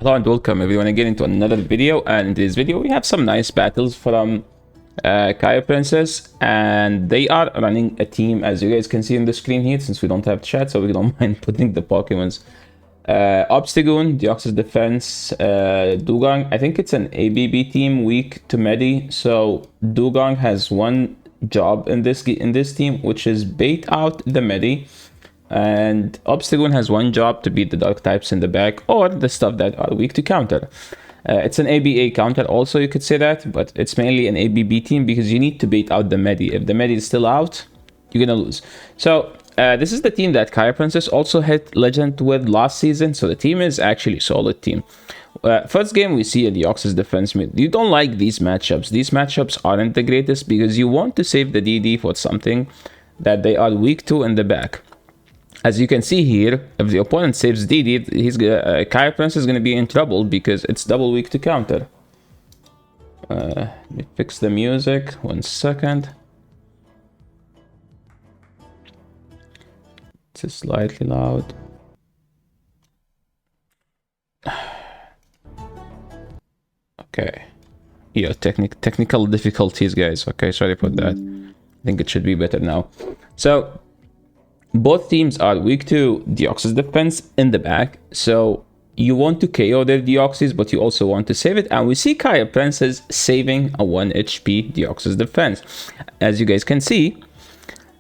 Hello and welcome everyone again into another video, and in this video we have some nice battles from KaiaPrincess, and they are running a team as you guys can see on the screen here, since we don't have chat so we don't mind putting the Pokemons. Obstagoon, Deoxys Defense, Dugong. I think it's an ABB team, weak to Medi, so Dugong has one job in this team, which is bait out the Medi. And Obstagoon has one job to beat the dark types in the back, or the stuff that are weak to counter. It's an ABA counter also, you could say that, but it's mainly an ABB team because you need to bait out the Medi. If the Medi is still out, you're gonna lose. So this is the team that KaiaPrincess also hit Legend with last season, so the team is actually a solid team. First game we see a Deoxys Defense mid. You don't like these matchups. These matchups aren't the greatest because you want to save the DD for something that they are weak to in the back. As you can see here, if the opponent saves DD, KaiaPrincess is going to be in trouble because it's double weak to counter. Let me fix the music, 1 second. It's slightly loud. Okay. Yeah, technical difficulties, guys. Okay, sorry for that. I think it should be better now. So both teams are weak to Deoxys Defense in the back, so you want to KO their Deoxys, but you also want to save it. And we see KaiaPrincess saving a 1 HP Deoxys Defense. As you guys can see,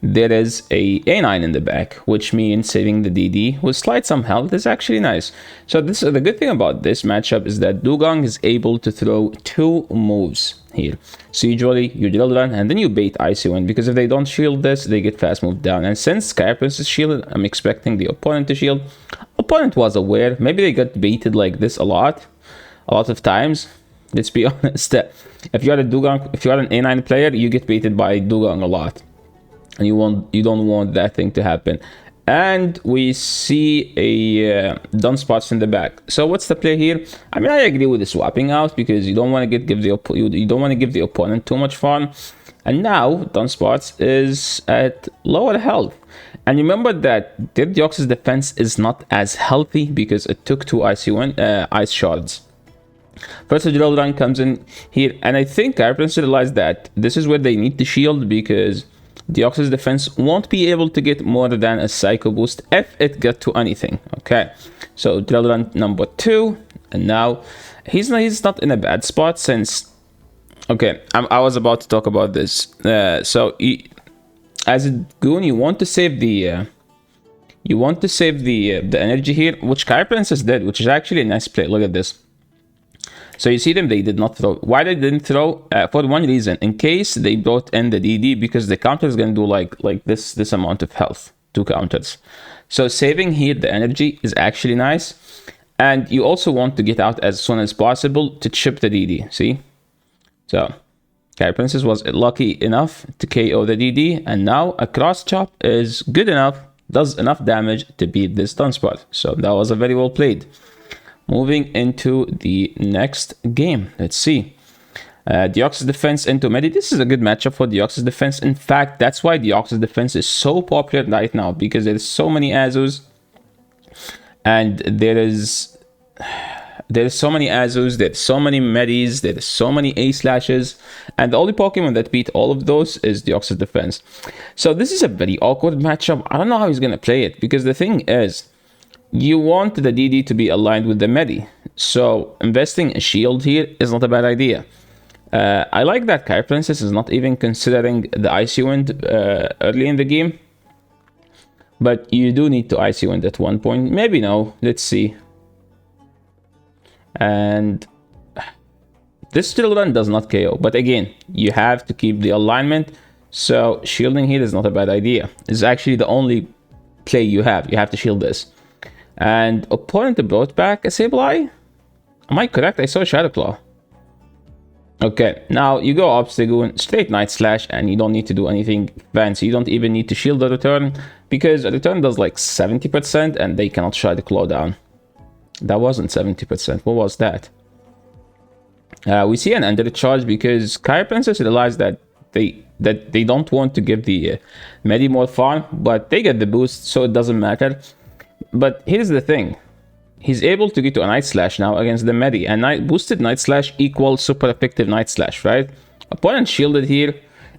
there is a A9 in the back, which means saving the DD with slide some health is actually nice. So the good thing about this matchup is that Dugong is able to throw 2 moves here. So usually you drill run and then you bait Icy Wind, because if they don't shield this, they get fast moved down. And since KaiaPrincess is shielded, I'm expecting the opponent to shield. Opponent was aware. Maybe they got baited like this a lot of times. Let's be honest. If you're a Dugong, if you're an A9 player, you get baited by Dugong a lot. And you don't want that thing to happen. And we see a Dunsparce in the back. So what's the play here? I mean, I agree with the swapping out because you don't want to give the opponent too much farm. And now Dunsparce is at lower health. And remember that their Deoxys Defense is not as healthy because it took 2 ice shards. First, the drill run comes in here, and I think KaiaPrincess realized that this is where they need to shield because Deoxys Defense won't be able to get more than a Psycho Boost if it got to anything. Okay, so drill run number 2, and now he's not in a bad spot since. Okay, I was about to talk about this. As a goon, you want to save the energy here, which KaiaPrincess did, which is actually a nice play. Look at this. So you see them, they did not throw. Why they didn't throw? For one reason, in case they brought in the DD, because the counter is going to do like this amount of health, 2 counters. So saving here the energy is actually nice. And you also want to get out as soon as possible to chip the DD, see? So KaiaPrincess was lucky enough to KO the DD, and now a cross chop is good enough, does enough damage to beat this Dunsparce. So that was a very well played. Moving into the next game, let's see. Deoxys Defense into Medi. This is a good matchup for Deoxys Defense. In fact, that's why Deoxys Defense is so popular right now, because there's so many Azus, and there's so many Azus, there's so many Medis, there's so many A-slashes, and the only Pokemon that beat all of those is Deoxys Defense. So this is a very awkward matchup. I don't know how he's gonna play it, because the thing is, you want the DD to be aligned with the Medi. So investing a shield here is not a bad idea. I like that KaiaPrincess is not even considering the Icy Wind early in the game. But you do need to Icy Wind at one point. Maybe no. Let's see. And this drill run does not KO. But again, you have to keep the alignment. So shielding here is not a bad idea. It's actually the only play you have. You have to shield this. And opponent brought back a Sableye? Am I correct? I saw Shadow Claw. Okay, now you go Obstagoon, straight Night Slash, and you don't need to do anything fancy. You don't even need to shield the return, because a return does like 70%, and they cannot Shadow Claw down. That wasn't 70%. What was that? We see an under charge because KaiaPrincess realized that they don't want to give the Medi more farm, but they get the boost, so it doesn't matter. But here's the thing. he's able to get to a Night Slash now against the Medi, and boosted Night Slash equals super effective Night Slash, right? Opponent shielded here,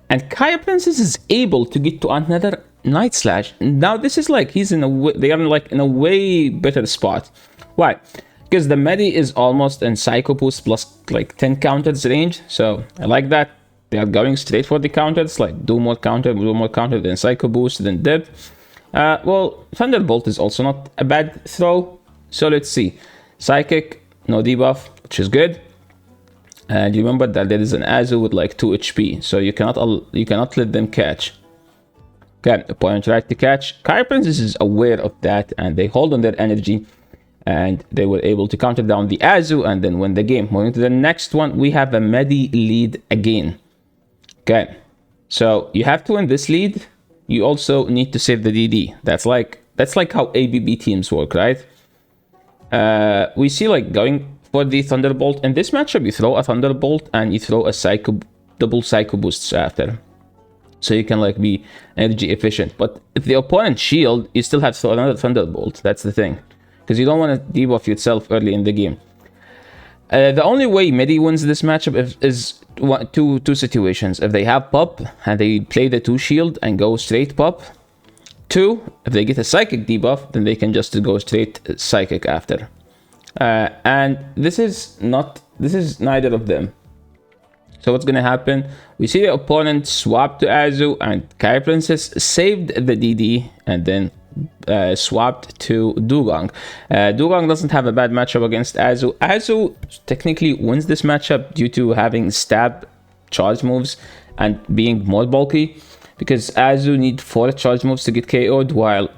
and KaiaPrincess is able to get to another Night Slash. Now this is like they are like in a way better spot. Why? Because the Medi is almost in Psycho Boost plus like 10 counters range, so I like that. They are going straight for the counters, like do more counter, then Psycho Boost, then Dip. Well, Thunderbolt is also not a bad throw, so let's see. Psychic, no debuff, which is good. And remember that there is an Azu with like 2 HP, so you cannot let them catch. Okay, opponent tried to catch. KaiaPrincess is aware of that, and they hold on their energy, and they were able to counter down the Azu and then win the game. Moving to the next one, we have a Medi lead again. Okay, so you have to win this lead. You also need to save the DD. That's like how ABB teams work, right? We see like going for the Thunderbolt. In this matchup, you throw a Thunderbolt and you throw a double Psycho Boosts after. So you can like be energy efficient. But if the opponent shield, you still have to throw another Thunderbolt. That's the thing. Because you don't want to debuff yourself early in the game. The only way Medi wins this matchup is two situations. If they have Pop and they play the 2 shield and go straight Pop. 2, if they get a Psychic debuff, then they can just go straight Psychic after. And this is neither of them. So what's gonna happen? We see the opponent swap to Azu, and KaiaPrincess saved the DD and then swapped to Dugong. Dugong doesn't have a bad matchup against Azu. Azu technically wins this matchup due to having stab charge moves and being more bulky, because Azu need 4 charge moves to get KO'd, while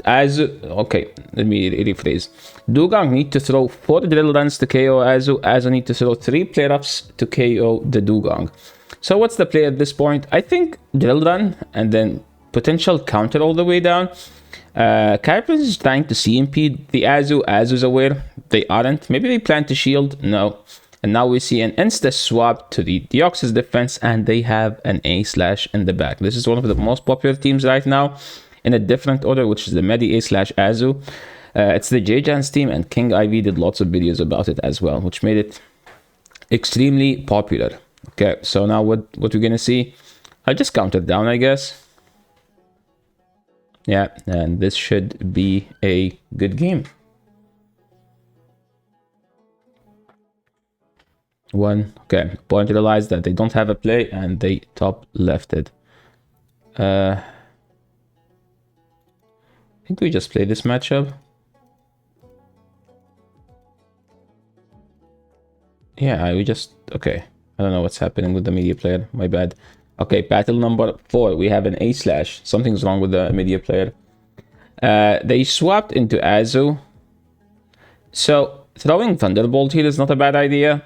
okay, let me rephrase. Dugong need to throw 4 drill runs to KO Azu. Azu need to throw 3 play-ups to KO the Dugong. So what's the play at this point? I think drill run and then potential counter all the way down. KaiaPrincess is trying to CMP the Azu. Azu's aware. They aren't. Maybe they plan to shield. No. And now we see an insta swap to the Deoxys defense, and they have an A slash in the back. This is one of the most popular teams right now in a different order, which is the Medi A slash Azu. It's the J-Jan's team, and King IV did lots of videos about it as well, which made it extremely popular. Okay, so now what we're gonna see? I'll just count it down, I guess. Yeah, and this should be a good game. 1. Okay, opponent realized that they don't have a play and they top lefted. I think we just play this matchup. Yeah, okay. I don't know what's happening with the media player, my bad. Okay, battle number 4, we have an A slash. Something's wrong with the media player. They swapped into Azu. So throwing Thunderbolt here is not a bad idea.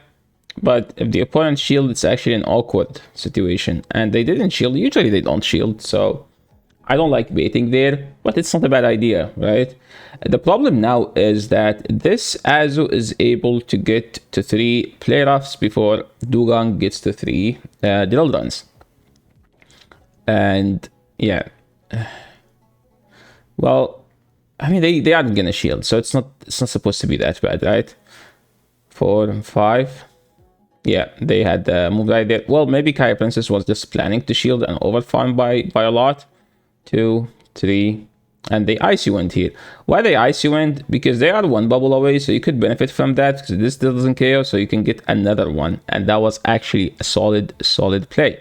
But if the opponent shield, it's actually an awkward situation. And they didn't shield. Usually they don't shield, so I don't like baiting there. But it's not a bad idea, right? The problem now is that this Azu is able to get to 3 play-offs before Dugong gets to 3 drill runs. And yeah, well, I mean they aren't gonna shield, so it's not supposed to be that bad, right? 4 and 5. Yeah, they had moved right there. Well, maybe KaiaPrincess was just planning to shield and overfarm by a lot. 2, 3, and they icy went here. Why they icy went? Because they are 1 bubble away, so you could benefit from that, because this doesn't KO, so you can get another one, and that was actually a solid play.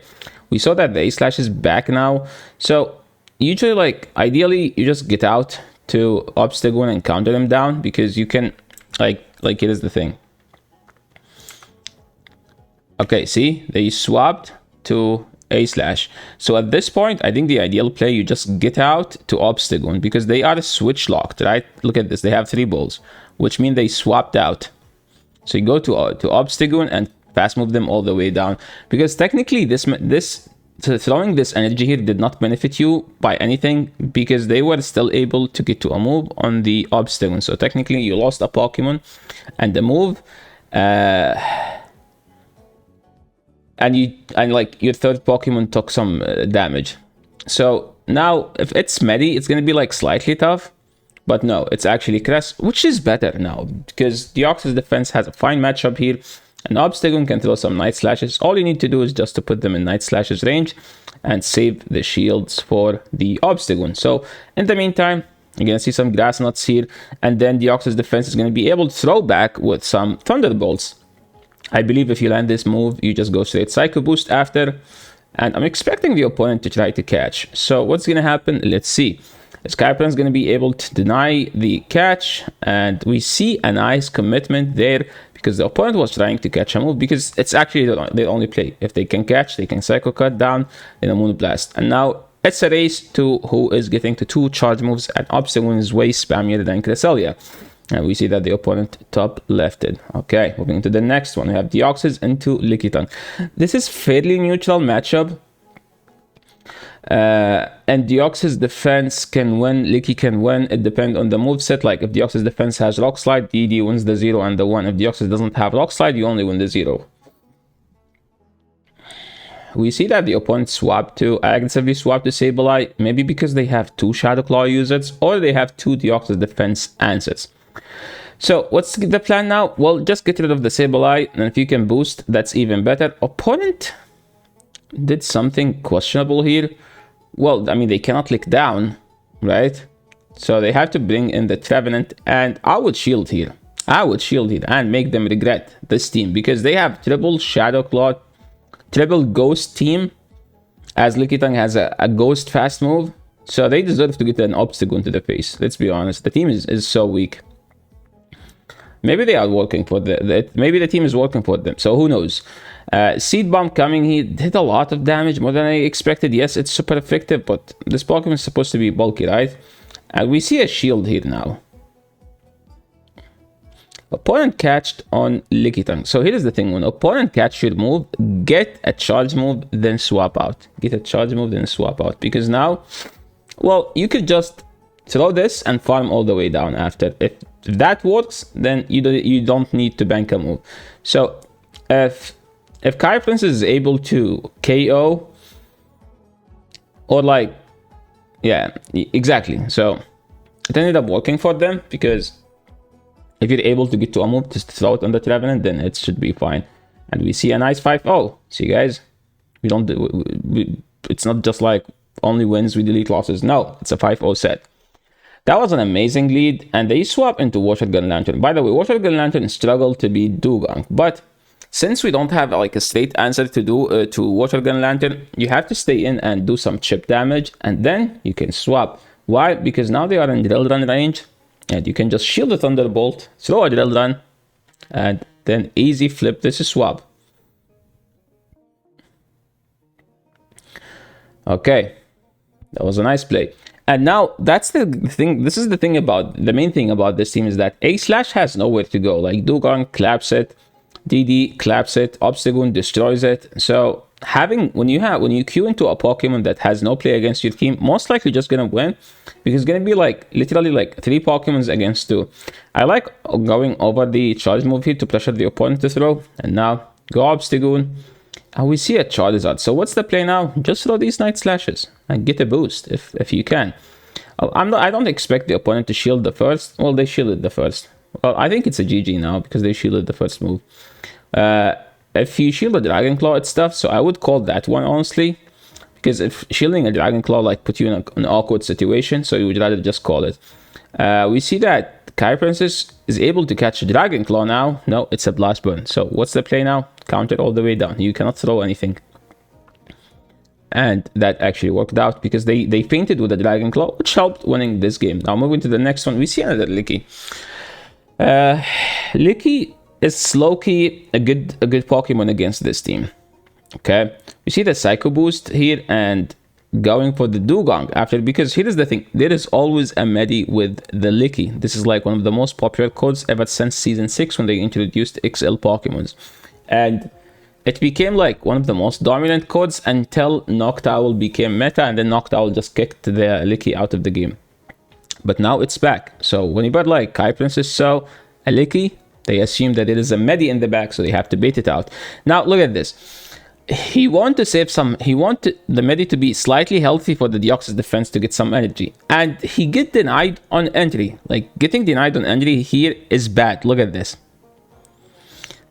We saw that the A slash is back now, so usually, like, ideally you just get out to obstacle and counter them down, because you can like here's the thing. Okay, see, they swapped to A slash. So at this point, I think the ideal play, you just get out to Obstagoon, because they are switch locked, right? Look at this, they have 3 balls, which means they swapped out. So you go to Obstagoon and fast move them all the way down, because technically throwing this energy here did not benefit you by anything, because they were still able to get to a move on the Obstagoon. So technically you lost a Pokemon and the move, and like your 3rd Pokemon took some damage. So now if it's Medi, it's gonna be like slightly tough, But no, it's actually Crest, which is better now, because Deoxys defense has a fine matchup here. An Obstagoon can throw some Night Slashes. All you need to do is just to put them in Night Slashes range and save the shields for the Obstagoon. So in the meantime, you're going to see some Grass Nuts here, and then Deoxys defense is going to be able to throw back with some Thunderbolts. I believe if you land this move, you just go straight Psycho Boost after, and I'm expecting the opponent to try to catch. So what's going to happen? Let's see. KaiaPrincess is going to be able to deny the catch, and we see a nice commitment there because the opponent was trying to catch a move, because it's actually their only play. If they can catch, they can Psycho Cut down in a Moon Blast. And now it's a race to who is getting to 2 charge moves, and Obstagoon is way spammier than Cresselia. And we see that the opponent top lefted. Okay, moving to the next one. We have Deoxys into Lickitung. This is fairly neutral matchup. And Deoxys defense can win, Licky can win. It depends on the moveset. Like if Deoxys defense has Rock Slide, DD wins the 0 and the 1. If Deoxys doesn't have Rock Slide, you only win the 0. We see that the opponent swapped to aggressively swapped to Sableye, maybe because they have 2 Shadow Claw users or they have 2 Deoxys defense answers. So what's the plan now? Well, just get rid of the Sableye, and if you can boost, that's even better. Opponent did something questionable here. Well, I mean, they cannot lick down, right? So they have to bring in the Trevenant, and I would shield here. I would shield here and make them regret this team, because they have triple Shadow Claw, triple Ghost team, as Lickitung has a Ghost fast move. So they deserve to get an Obstagoon to the face. Let's be honest. The team is so weak. Maybe they are working for maybe the team is working for them. So who knows? Seed Bomb coming, he did a lot of damage, more than I expected. Yes, it's super effective, but this Pokemon is supposed to be bulky, right? And we see a shield here now. Opponent catched on Lickitung. So here is the thing: when opponent catch your move, get a charge move, then swap out. Get a charge move, then swap out. Because now, well, you could just throw this and farm all the way down after. If that works, then you don't need to bank a move. So if KaiaPrincess is able to KO, or like, yeah, exactly. So it ended up working for them, because if you're able to get to a move, just throw it on the Trevenant, then it should be fine. And we see a nice 5-0. See, guys, it's not just like only wins, we delete losses. No, it's a 5-0 set. That was an amazing lead, and they swap into Water Gun Lantern. By the way, Water Gun Lantern struggled to beat Dugong, but since we don't have like a straight answer to Water Gun Lantern, you have to stay in and do some chip damage, and then you can swap. Why? Because now they are in Drill Run range, and you can just shield the Thunderbolt, throw a Drill Run, and then easy flip this swap. Okay, that was a nice play. And now that's the thing. This is the thing about the main thing about this team, is that A-Slash has nowhere to go. Like Dugong claps it, DD claps it, Obstagoon destroys it. So when you queue into a Pokemon that has no play against your team, most likely just gonna win, because it's gonna be like literally like 3 Pokemons against 2. I like going over the charge move here to pressure the opponent to throw, and now go Obstagoon. And we see a Charizard. So what's the play now? Just throw these Night Slashes and get a boost if you can. I don't expect the opponent to shield the first. Well, they shielded the first. Well, I think it's a GG now, because they shielded the first move. If you shield a Dragon Claw, it's tough. So I would call that one, honestly. Because if shielding a Dragon Claw like put you in an awkward situation, so you would rather just call it. We see that KaiaPrincess is able to catch a Dragon Claw now. No, it's a Blast Burn. So what's the play now? Count it all the way down. You cannot throw anything. And that actually worked out, because they fainted with the Dragon Claw, which helped winning this game. Now moving to the next one, we see another Licky. Licky is low-key a good Pokemon against this team. Okay, we see the Psycho Boost here and going for the Dugong after, because here is the thing: there is always a Medi with the Licky. This is like one of the most popular codes ever since Season 6, when they introduced XL Pokemons. And it became like one of the most dominant codes until Noctowl became meta, and then Noctowl just kicked the Licky out of the game. But now it's back. So whenever like KaiaPrincess saw a Licky, they assume that it is a Medi in the back, so they have to bait it out. Now look at this. he want to save some, he want the medi to be slightly healthy for the Deoxys defense to get some energy, and he get denied on entry. Like, getting denied on entry here is bad. Look at this.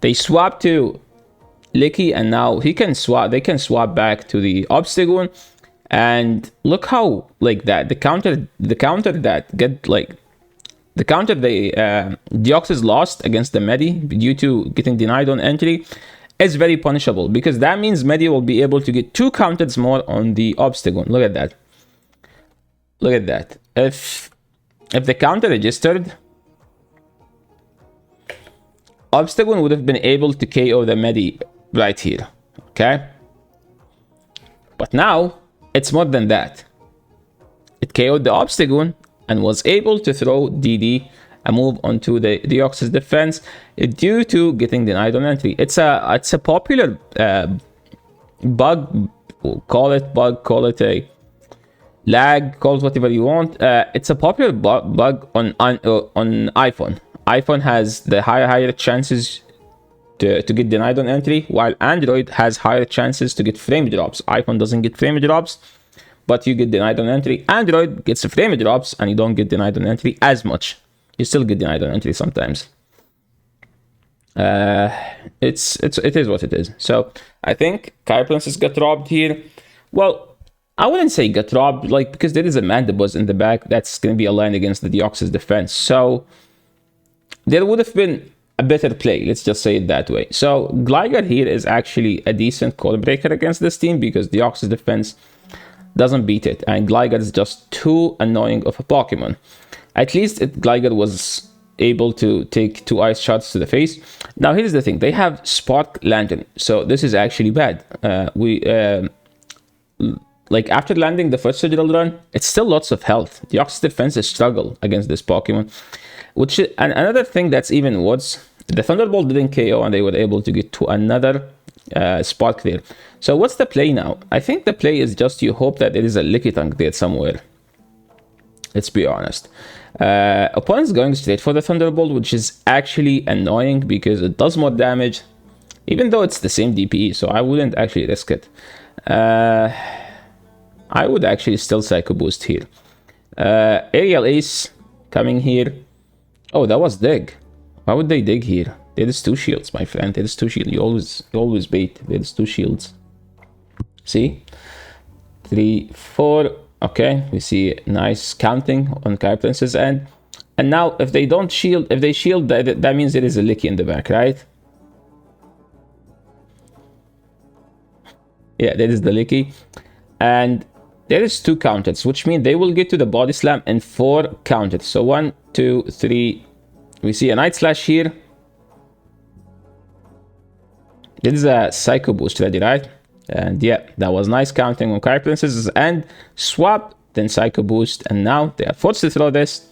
They swap to Licky, and now he can swap, they can swap back to the Obstagoon, and look how, like, that the counter that get, like, the counter the Deoxys lost against the medi due to getting denied on entry is very punishable, because that means medi will be able to get 2 counters more on the Obstagoon. Look at that. Look at that. If the counter registered, Obstagoon would have been able to KO the medi right here. Okay? But now, it's more than that. It KO'd the Obstagoon and was able to throw DD and move onto the Deoxys defense due to getting denied on entry. It's a popular bug. Call it bug, call it a lag, call it whatever you want. It's a popular bug on iPhone. iPhone has the higher chances to get denied on entry, while Android has higher chances to get frame drops. iPhone doesn't get frame drops, but you get denied on entry. Android gets frame drops and you don't get denied on entry as much. You still get denied on entry sometimes. It is what it is. So I think KaiaPrincess got robbed here. Well, I wouldn't say got robbed, like, because there is a Mandibuzz in the back that's going to be aligned against the Deoxys defense. So there would have been a better play, let's just say it that way. So Gligar here is actually a decent code breaker against this team, because Deoxys defense doesn't beat it, and Gligar is just too annoying of a Pokemon. At least Gligar was able to take 2 ice shots to the face. Now here's the thing, they have Spark Lantern, so this is actually bad. Like, after landing the first Sigil run, it's still lots of health. Deoxys defenses struggle against this Pokemon. Which is, and another thing that's even worse, the Thunderbolt didn't KO and they were able to get to another Spark there. So what's the play now? I think the play is just you hope that there is a Lickitung there somewhere. Let's be honest. Opponent's going straight for the Thunderbolt, which is actually annoying because it does more damage, even though it's the same DPE, so I wouldn't actually risk it. I would actually still Psycho Boost here. Aerial Ace coming here. Oh, that was dig. Why would they dig here? There is 2 shields, my friend. There is 2 shields. You always bait. There is 2 shields. See? 3, 4. Okay, we see nice counting on KaiaPrincess end. And now, if they don't shield, if they shield, that means there is a Licky in the back, right? Yeah, there is the Licky. And there is 2 counters, which means they will get to the Body Slam in 4 counters. So 1, 2, 3. We see a Night Slash here. There is a Psycho Boost ready, right? And yeah, that was nice counting on KaiaPrincess and swap, then Psycho Boost, and now they are forced to throw this,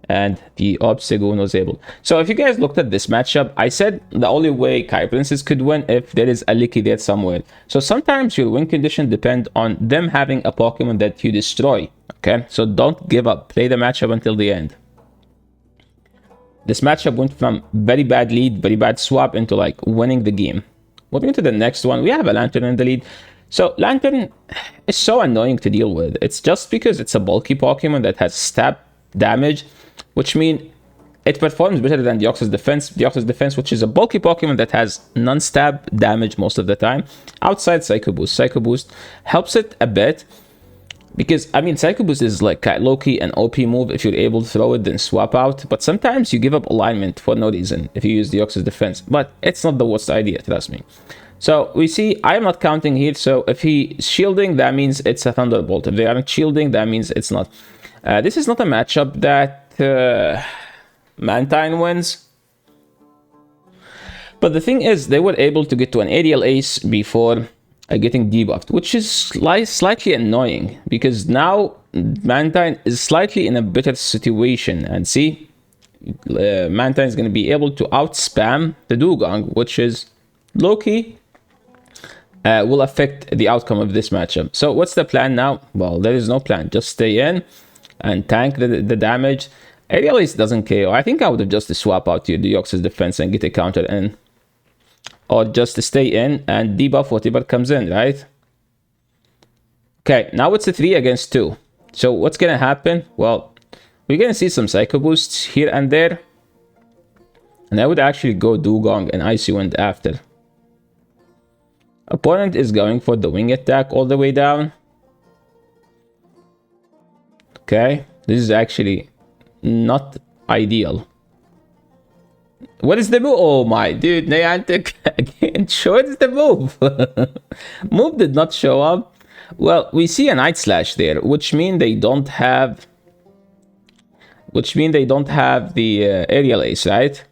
and the Obstagoon was able. So if you guys looked at this matchup, I said the only way KaiaPrincess could win if there is a Licky there somewhere. So sometimes your win condition depend on them having a Pokemon that you destroy. Okay, so don't give up. Play the matchup until the end. This matchup went from very bad lead, very bad swap into like winning the game. Moving to the next one, we have a Lantern in the lead. So Lantern is so annoying to deal with. It's just because it's a bulky Pokemon that has stab damage, which means it performs better than Deoxys defense. Deoxys defense, which is a bulky Pokemon that has non-stab damage most of the time. Outside Psycho Boost. Psycho Boost helps it a bit. Because, I mean, Psycho Boost is like low-key an OP move. If you're able to throw it, then swap out. But sometimes you give up alignment for no reason if you use Deoxys defense. But it's not the worst idea, trust me. So we see, I am not counting here. So if he's shielding, that means it's a Thunderbolt. If they aren't shielding, that means it's not. This is not a matchup that Mantine wins. But the thing is, they were able to get to an Aerial Ace before getting debuffed, which is slightly annoying because now Mantine is slightly in a better situation. And see, Mantine is going to be able to outspam the Dugong, which is low-key will affect the outcome of this matchup. So what's the plan now? Well, there is no plan. Just stay in and tank the damage. Aerial Ace doesn't KO. I think I would have just swap out your Deoxys defense and get a counter in. or just stay in and debuff whatever comes in, right? Okay, now it's a 3 against 2. So what's gonna happen? Well, we're gonna see some Psycho Boosts here and there. And I would actually go Dugong and Icy Wind after. Opponent is going for the wing attack all the way down. Okay, this is actually not ideal. What is the move? Oh my dude, Niantic again. What is the move? Move did not show up. Well, we see a Night Slash there, which means they don't have the aerial ace, right?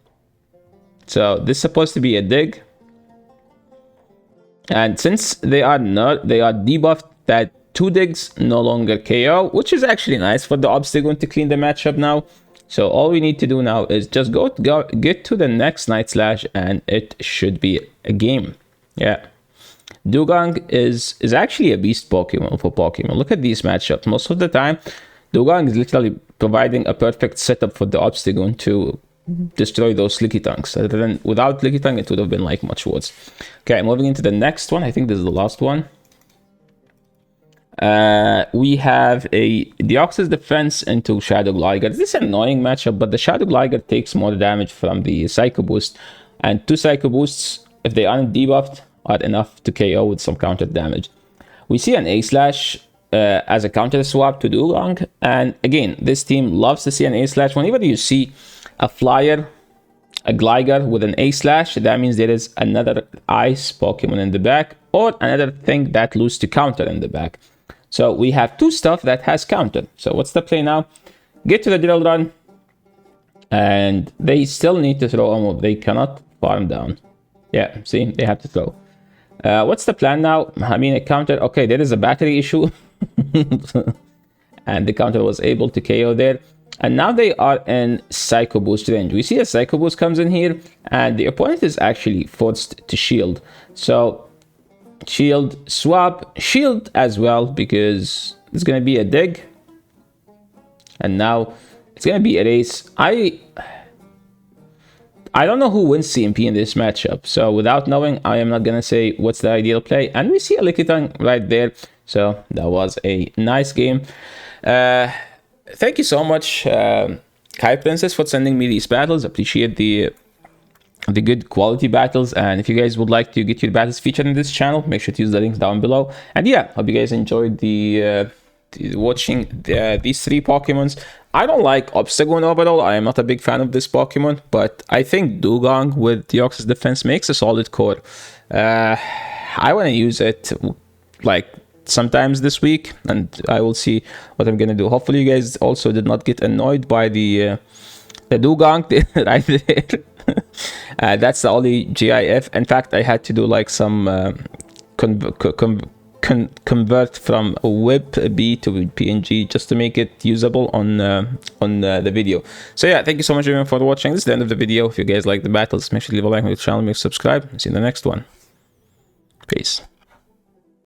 So this is supposed to be a dig. And since they are debuffed, that 2 digs no longer KO, which is actually nice for the Obstagoon to clean the matchup now. So all we need to do now is just get to the next Night Slash, and it should be a game. Yeah. Dugong is actually a beast Pokemon for Pokemon. Look at these matchups. Most of the time, Dugong is literally providing a perfect setup for the Obstagoon to destroy those Licky Tongues. Other than without Licky Tongue, it would have been like much worse. Okay, moving into the next one. I think this is the last one. We have a Deoxys Defense into Shadow Gligar. This is an annoying matchup, but the Shadow Gligar takes more damage from the Psycho Boost, and 2 Psycho Boosts, if they aren't debuffed, are enough to KO with some counter damage. We see an A-Slash as a counter swap to Dugong, and again, this team loves to see an A-Slash. Whenever you see a flyer, a Gligar with an A-Slash, that means there is another ice Pokemon in the back, or another thing that loses to counter in the back. So we have 2 stuff that has counter. So what's the play now? Get to the drill run, and they still need to throw a move. They cannot farm down. Yeah, see, they have to throw. What's the plan now? I mean, a counter. Okay, there is a battery issue. And the counter was able to KO there. And now they are in Psycho Boost range. We see a Psycho Boost comes in here, and the opponent is actually forced to shield. So shield, swap, shield as well, because it's going to be a dig. And now it's going to be a race. I don't know who wins CMP in this matchup. So without knowing, I am not going to say what's the ideal play. And we see a Licky Tongue right there. So that was a nice game. Thank you so much, KaiaPrincess, for sending me these battles. Appreciate the good quality battles. And if you guys would like to get your battles featured in this channel, make sure to use the links down below. And yeah, hope you guys enjoyed watching these 3 Pokemons. I don't like Obstagoon overall. I am not a big fan of this Pokemon, but I think Dugong with Deoxys Defense makes a solid core. I want to use it like sometimes this week, and I will see what I'm gonna do. Hopefully you guys also did not get annoyed by the Dugong right there. That's the only GIF. In fact, I had to do like some convert from WebP to PNG just to make it usable on the video. So yeah, thank you so much everyone for watching. This is the end of the video. If you guys like the battles, make sure to leave a like on the channel, make sure to subscribe. See you in the next one. Peace.